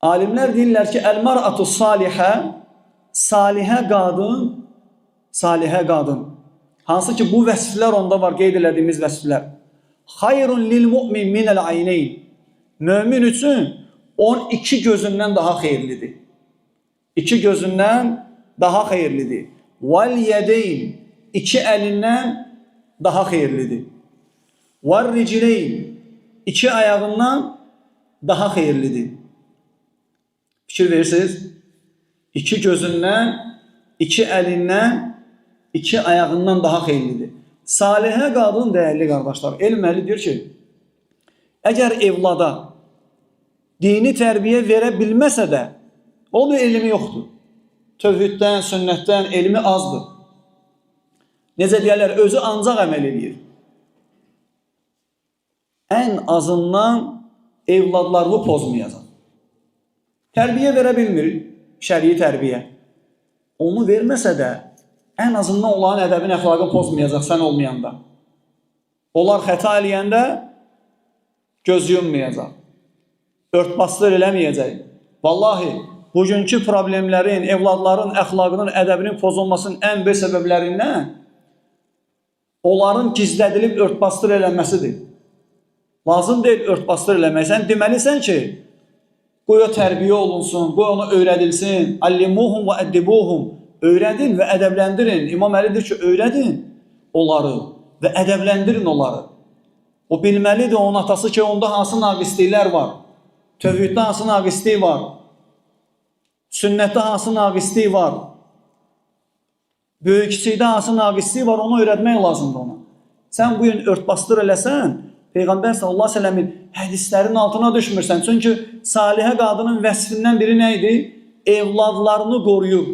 Alimlər deyirlər ki, əl-mar'atu salihə, salihə qadın, hansı ki, bu vəsflər onda var, qeyd elədiyimiz vəsflər. Xayrun lil-mu'min minəl-ayneyn. Mömin üçün 12 gözündən daha xeyirlidir. 2 gözündən daha xeyirlidir. Vəl-yədeyn, 2 əlindən daha xeyirlidir. Vəl-ricleyn, 2 ayağından daha xeyirlidir. Fikir verirsiniz? 2 gözündən, 2 əlindən, 2 ayağından daha xeyirlidir. Salihə qadın, dəyərli qardaşlar, elm əhli deyir ki, əgər evlada dini tərbiyə verə bilməsə də, onun elmi yoxdur. Tövhiddən, sünnətdən elmi azdır. Necə deyərlər, özü ancaq əməl edir. Ən azından evladlarını pozmayacaq. Tərbiyə verə bilmir, şərii tərbiyə. Onu verməsə də, ən azından onların ədəbin əxlaqı pozmayacaq sən olmayanda. Onlar xəta eləyəndə göz yummayacaq. Örtbasdır eləməyəcək. Vallahi, bugünkü problemlərin, evladların əxlaqının, ədəbinin pozulmasının ən böyük səbəblərindən onların gizlədilib örtbasdır eləməsidir. Lazım deyil örtbasdır eləmək. Sən deməlisən ki, qoy o tərbiyə olunsun, qoy onu öyrədilsin. Allimuhum və əddibuhum. Öyrədin və ədəbləndirin. İmam Əli deyir ki, öyrədin onları və ədəbləndirin onları. O bilməlidir onun atası ki, onda hansı naqisliklər var. Tövhiddə hansı naqislik var. Sünnətdə hansı naqislik var. Böyük-kiçikdə hansı naqislik var, onu öyrətmək lazımdır ona. Sən bu gün örtbasdır eləsən, Peyğəmbər sallallahu əleyhi və səlləmin hədislərinin altına düşmürsən. Çünki salihə qadının vəsfindən biri nə idi? Evladlarını qoruyur.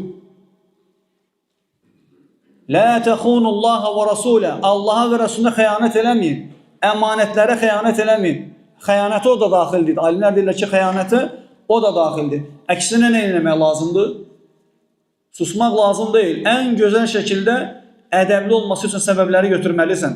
La təxunullaha və rasulə. Allaha və Rəsuluna xəyanət eləməyin. Əmanətlərə xəyanət eləməyin. Xəyanətə o da daxildir. Alimlər deyirlər ki, xəyanətə o da daxildir. Əksinə nə eləmək lazımdır? Susmaq lazım deyil. Ən gözəl şəkildə ədəbli olması üçün səbəbləri götürməlisən.